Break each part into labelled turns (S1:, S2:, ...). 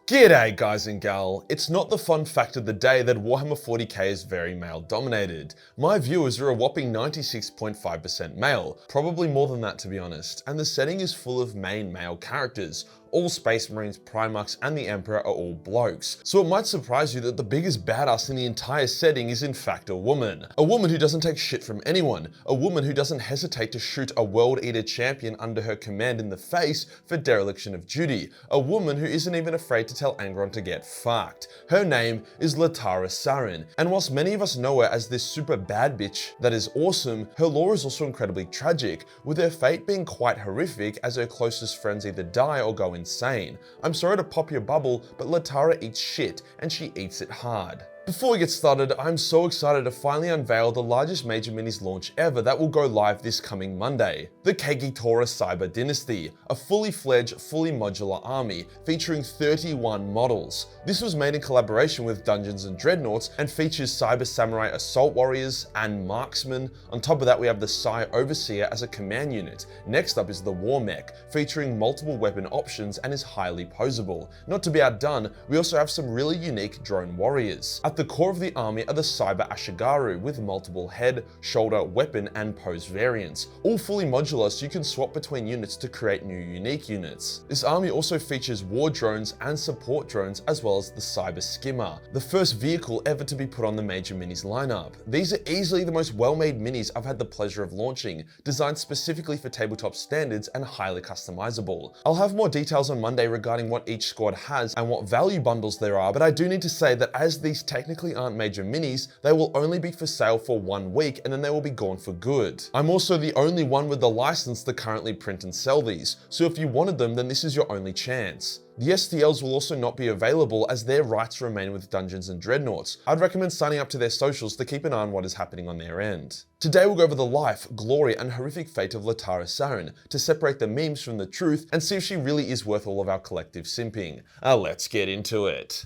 S1: G'day guys and gal, it's not the fun fact of the day that Warhammer 40k is very male dominated. My viewers are a whopping 96.5% male, probably more than that to be honest, and the setting is full of main male characters. All Space Marines, Primarchs, and the Emperor are all blokes. So it might surprise you that the biggest badass in the entire setting is in fact a woman. A woman who doesn't take shit from anyone. A woman who doesn't hesitate to shoot a World Eater champion under her command in the face for dereliction of duty. A woman who isn't even afraid to tell Angron to get fucked. Her name is Lotara Sarrin, and whilst many of us know her as this super bad bitch that is awesome, her lore is also incredibly tragic, with her fate being quite horrific as her closest friends either die or go insane. I'm sorry to pop your bubble, but Lotara eats shit, and she eats it hard. Before we get started, I'm so excited to finally unveil the largest Major Minis launch ever that will go live this coming Monday. The Kagetora Cyber Dynasty, a fully fledged, fully modular army featuring 31 models. This was made in collaboration with Dungeons & Dreadnoughts and features Cyber Samurai Assault Warriors and Marksmen. On top of that, we have the Psi Overseer as a command unit. Next up is the War Mech, featuring multiple weapon options and is highly posable. Not to be outdone, we also have some really unique drone warriors. At the core of the army are the Cyber Ashigaru with multiple head, shoulder, weapon, and pose variants, all fully modular so you can swap between units to create new unique units. This army also features war drones and support drones as well as the Cyber Skimmer, the first vehicle ever to be put on the Major Minis lineup. These are easily the most well-made minis I've had the pleasure of launching, designed specifically for tabletop standards and highly customizable. I'll have more details on Monday regarding what each squad has and what value bundles there are, but I do need to say that as these technically aren't Major Minis, they will only be for sale for 1 week and then they will be gone for good. I'm also the only one with the license to currently print and sell these, so if you wanted them, then this is your only chance. The STLs will also not be available as their rights remain with Dungeons & Dreadnoughts. I'd recommend signing up to their socials to keep an eye on what is happening on their end. Today we'll go over the life, glory, and horrific fate of Lotara Sarrin to separate the memes from the truth and see if she really is worth all of our collective simping. Let's get into it.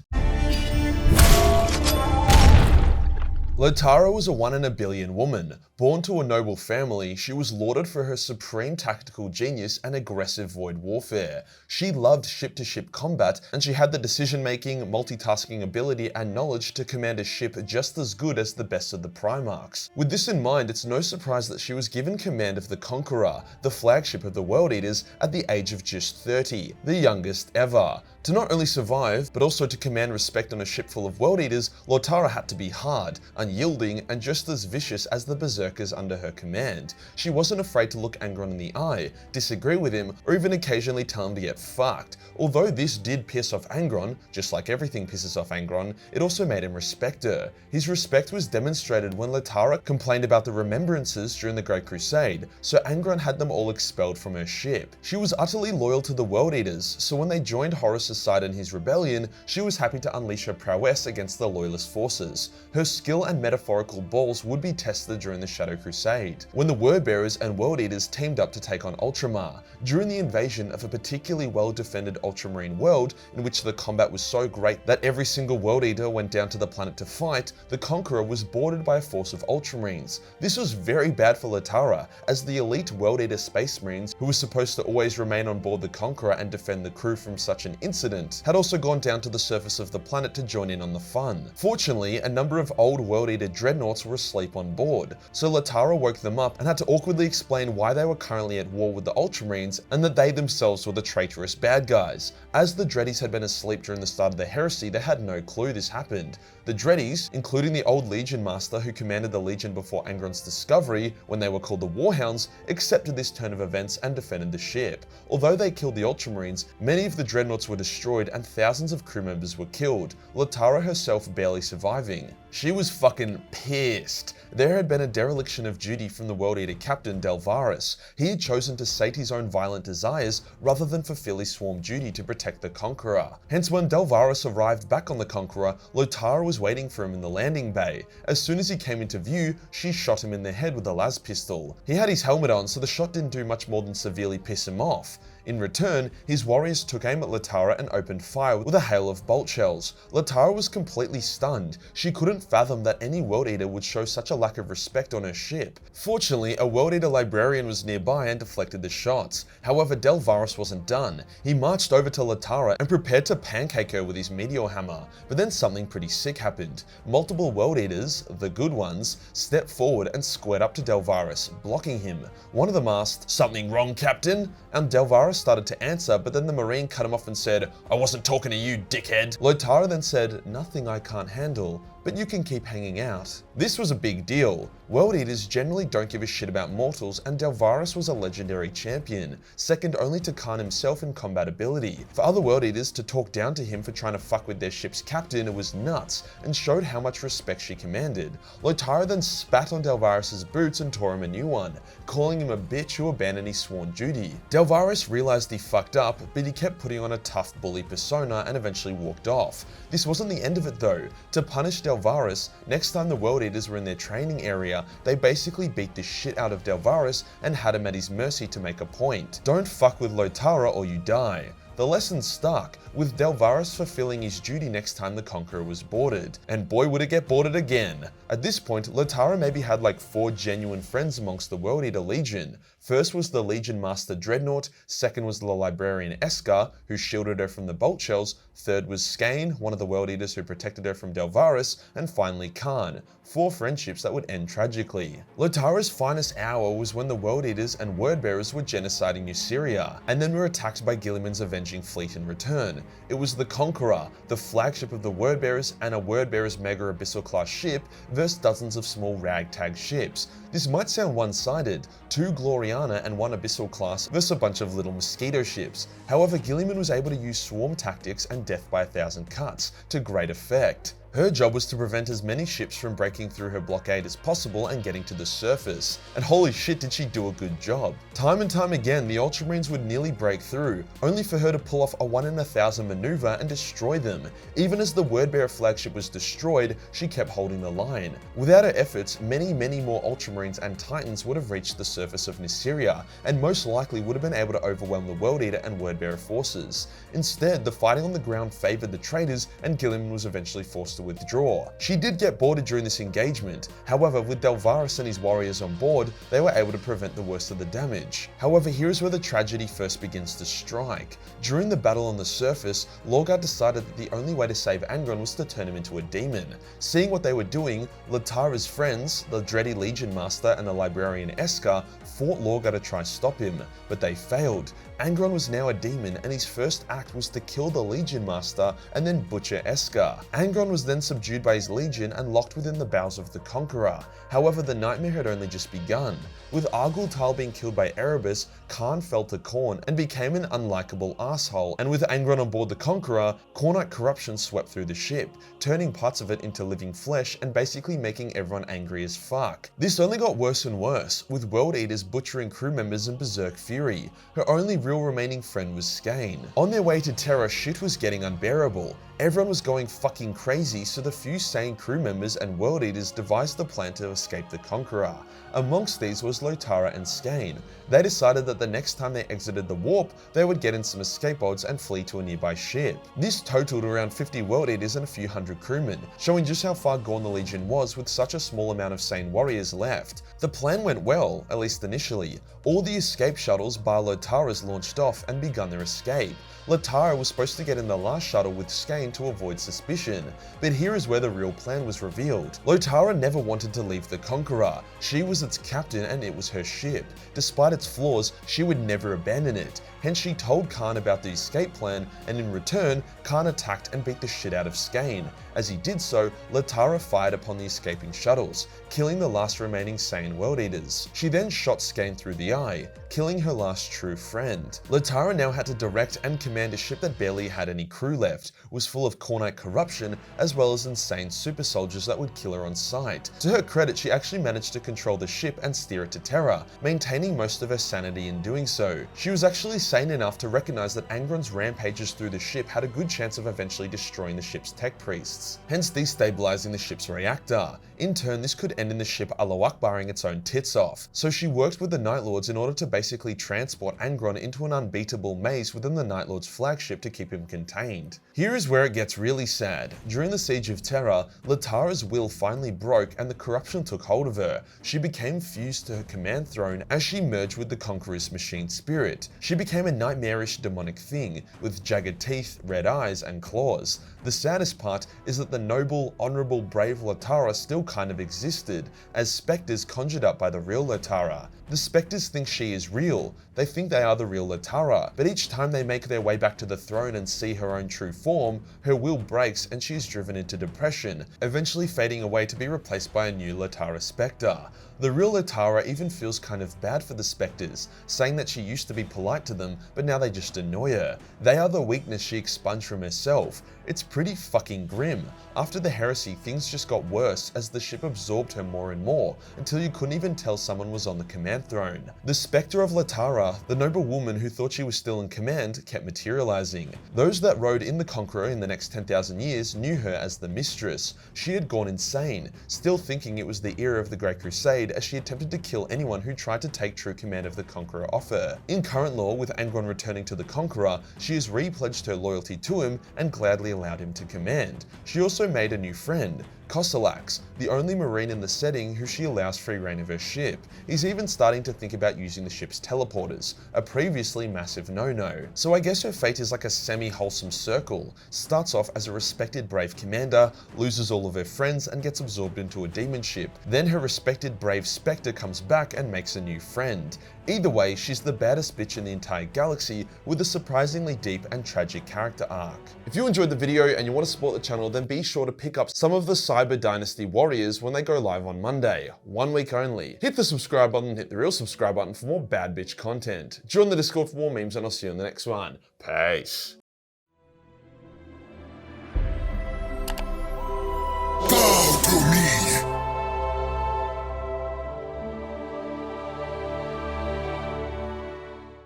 S1: Lotara was a 1 in a billion woman. Born to a noble family, she was lauded for her supreme tactical genius and aggressive void warfare. She loved ship-to-ship combat, and she had the decision-making, multitasking ability and knowledge to command a ship just as good as the best of the Primarchs. With this in mind, it's no surprise that she was given command of the Conqueror, the flagship of the World Eaters, at the age of just 30, the youngest ever. To not only survive, but also to command respect on a ship full of World Eaters, Lotara had to be hard, unyielding, and just as vicious as the berserkers under her command. She wasn't afraid to look Angron in the eye, disagree with him, or even occasionally tell him to get fucked. Although this did piss off Angron, just like everything pisses off Angron, it also made him respect her. His respect was demonstrated when Lotara complained about the remembrances during the Great Crusade, so Angron had them all expelled from her ship. She was utterly loyal to the World Eaters, so when they joined Horus' side in his rebellion, she was happy to unleash her prowess against the loyalist forces. Her skill and metaphorical balls would be tested during the Shadow Crusade, when the Wordbearers and World Eaters teamed up to take on Ultramar. During the invasion of a particularly well-defended Ultramarine world, in which the combat was so great that every single World Eater went down to the planet to fight, the Conqueror was boarded by a force of Ultramarines. This was very bad for Lotara, as the elite World Eater Space Marines, who were supposed to always remain on board the Conqueror and defend the crew from such an incident, had also gone down to the surface of the planet to join in on the fun. Fortunately, a number of old World Eater dreadnoughts were asleep on board, so Lotara woke them up and had to awkwardly explain why they were currently at war with the Ultramarines and that they themselves were the traitorous bad guys. As the Dreadies had been asleep during the start of the heresy, they had no clue this happened. The Dreadies, including the old Legion Master who commanded the Legion before Angron's discovery, when they were called the Warhounds, accepted this turn of events and defended the ship. Although they killed the Ultramarines, many of the dreadnoughts were destroyed and thousands of crew members were killed, Lotara herself barely surviving. She was fucking pissed. There had been a dereliction of duty from the World Eater captain Delvaris. He had chosen to sate his own violent desires rather than fulfill his sworn duty to protect the Conqueror. Hence, when Delvaris arrived back on the Conqueror, Lotara was waiting for him in the landing bay. As soon as he came into view, she shot him in the head with a las pistol. He had his helmet on, so the shot didn't do much more than severely piss him off. In return, his warriors took aim at Lotara and opened fire with a hail of bolt shells. Lotara was completely stunned. She couldn't fathom that any World Eater would show such a lack of respect on her ship. Fortunately, a World Eater librarian was nearby and deflected the shots. However, Delvaris wasn't done. He marched over to Lotara and prepared to pancake her with his meteor hammer. But then something pretty sick happened. Multiple World Eaters, the good ones, stepped forward and squared up to Delvaris, blocking him. One of them asked, "Something wrong, Captain?" And Delvaris started to answer, but then the Marine cut him off and said, "I wasn't talking to you, dickhead." Lotara then said, "Nothing I can't handle, but you can keep hanging out." This was a big deal. World Eaters generally don't give a shit about mortals, and Delvaris was a legendary champion, second only to Khan himself in combat ability. For other World Eaters to talk down to him for trying to fuck with their ship's captain, it was nuts, and showed how much respect she commanded. Lotara then spat on Delvaris' boots and tore him a new one, calling him a bitch who abandoned his sworn duty. Delvaris realized he fucked up, but he kept putting on a tough bully persona and eventually walked off. This wasn't the end of it though. To punish Delvaris, next time the World Eaters were in their training area, they basically beat the shit out of Delvaris and had him at his mercy to make a point. Don't fuck with Lotara or you die. The lesson stuck, with Delvaris fulfilling his duty next time the Conqueror was boarded. And boy would it get boarded again. At this point, Lotara maybe had like 4 genuine friends amongst the World Eater Legion. First was the Legion Master Dreadnought, second was the Librarian Eska, who shielded her from the bolt shells, third was Skane, one of the World Eaters who protected her from Delvaris, and finally Khan. 4 friendships that would end tragically. Lotara's finest hour was when the World Eaters and Wordbearers were genociding New Syria, and then were attacked by Guilliman's avenging fleet in return. It was the Conqueror, the flagship of the Wordbearers, and a Wordbearers Mega Abyssal class ship versus dozens of small ragtag ships. This might sound one-sided, 2 Gloriana and 1 Abyssal class versus a bunch of little mosquito ships. However, Guilliman was able to use swarm tactics and death by 1,000 cuts to great effect. Her job was to prevent as many ships from breaking through her blockade as possible and getting to the surface. And holy shit did she do a good job. Time and time again, the Ultramarines would nearly break through, only for her to pull off a 1 in 1,000 maneuver and destroy them. Even as the Wordbearer flagship was destroyed, she kept holding the line. Without her efforts, many more Ultramarines and Titans would have reached the surface of Nysiria, and most likely would have been able to overwhelm the World Eater and Wordbearer forces. Instead, the fighting on the ground favored the traitors, and Guilliman was eventually forced to withdraw. She did get boarded during this engagement. However, with Delvaris and his warriors on board, they were able to prevent the worst of the damage. However, here's where the tragedy first begins to strike. During the battle on the surface, Lorgar decided that the only way to save Angron was to turn him into a demon. Seeing what they were doing, Lotara's friends, the Dready Legion Master and the Librarian Eska, fought Lorgar to try stop him, but they failed. Angron was now a demon, and his first act was to kill the Legion Master and then butcher Eska. Angron was then subdued by his legion and locked within the bowels of the Conqueror. However, the nightmare had only just begun. With Argul Tal being killed by Erebus, Khan fell to Khorne and became an unlikable asshole, and with Angron on board the Conqueror, Khornite corruption swept through the ship, turning parts of it into living flesh and basically making everyone angry as fuck. This only got worse and worse, with World Eaters butchering crew members in berserk fury. Her only real remaining friend was Skane. On their way to Terra, shit was getting unbearable. Everyone was going fucking crazy, so the few sane crew members and World Eaters devised the plan to escape the Conqueror. Amongst these was Lotara and Skane. They decided that the next time they exited the warp, they would get in some escape pods and flee to a nearby ship. This totaled around 50 World Eaters and a few hundred crewmen, showing just how far gone the Legion was with such a small amount of sane warriors left. The plan went well, at least initially. All the escape shuttles bar Lotara's launched off and begun their escape. Lotara was supposed to get in the last shuttle with Skane to avoid suspicion, but here is where the real plan was revealed. Lotara never wanted to leave the Conqueror. She was its captain and it was her ship. Despite its flaws, she would never abandon it. Hence she told Khan about the escape plan, and in return, Khan attacked and beat the shit out of Skane. As he did so, Lotara fired upon the escaping shuttles, killing the last remaining sane World Eaters. She then shot Skane through the eye, killing her last true friend. Lotara now had to direct and command a ship that barely had any crew left, was full of Khornite corruption, as well as insane super soldiers that would kill her on sight. To her credit, she actually managed to control the ship and steer it to Terra, maintaining most of her sanity in doing so. She was actually sane enough to recognize that Angron's rampages through the ship had a good chance of eventually destroying the ship's tech priests, hence destabilizing the ship's reactor. In turn, this could end in the ship Allahu Akbaring its own tits off. So she worked with the Night Lords in order to basically transport Angron into an unbeatable maze within the Night Lord's flagship to keep him contained. Here is where it gets really sad. During the Siege of Terra, Lotara's will finally broke and the corruption took hold of her. She became fused to her command throne as she merged with the Conqueror's machine spirit. She became a nightmarish demonic thing, with jagged teeth, red eyes, and claws. The saddest part is that the noble, honorable, brave Lotara still kind of existed, as specters conjured up by the real Lotara. The specters think she is real. They think they are the real Lotara, but each time they make their way back to the throne and see her own true form, her will breaks and she is driven into depression, eventually fading away to be replaced by a new Lotara specter. The real Lotara even feels kind of bad for the specters, saying that she used to be polite to them, but now they just annoy her. They are the weakness she expunged from herself. It's pretty fucking grim. After the heresy, things just got worse as the ship absorbed her more and more, until you couldn't even tell someone was on the command throne. The specter of Lotara, the noble woman who thought she was still in command, kept materializing. Those that rode in the Conqueror in the next 10,000 years knew her as the Mistress. She had gone insane, still thinking it was the era of the Great Crusade, as she attempted to kill anyone who tried to take true command of the Conqueror off her. In current lore, with Angron returning to the Conqueror, she has re-pledged her loyalty to him and gladly allowed him to command. She also made a new friend, Kosalax, the only marine in the setting who she allows free reign of her ship. He's even starting to think about using the ship's teleporters, a previously massive no-no. So I guess her fate is like a semi-wholesome circle. Starts off as a respected brave commander, loses all of her friends and gets absorbed into a demon ship. Then her respected brave specter comes back and makes a new friend. Either way, she's the baddest bitch in the entire galaxy with a surprisingly deep and tragic character arc. If you enjoyed the video and you want to support the channel, then be sure to pick up some of the Cyber Dynasty Warriors when they go live on Monday, 1 week only. Hit the subscribe button, hit the real subscribe button for more bad bitch content. Join the Discord for more memes and I'll see you in the next one. Peace.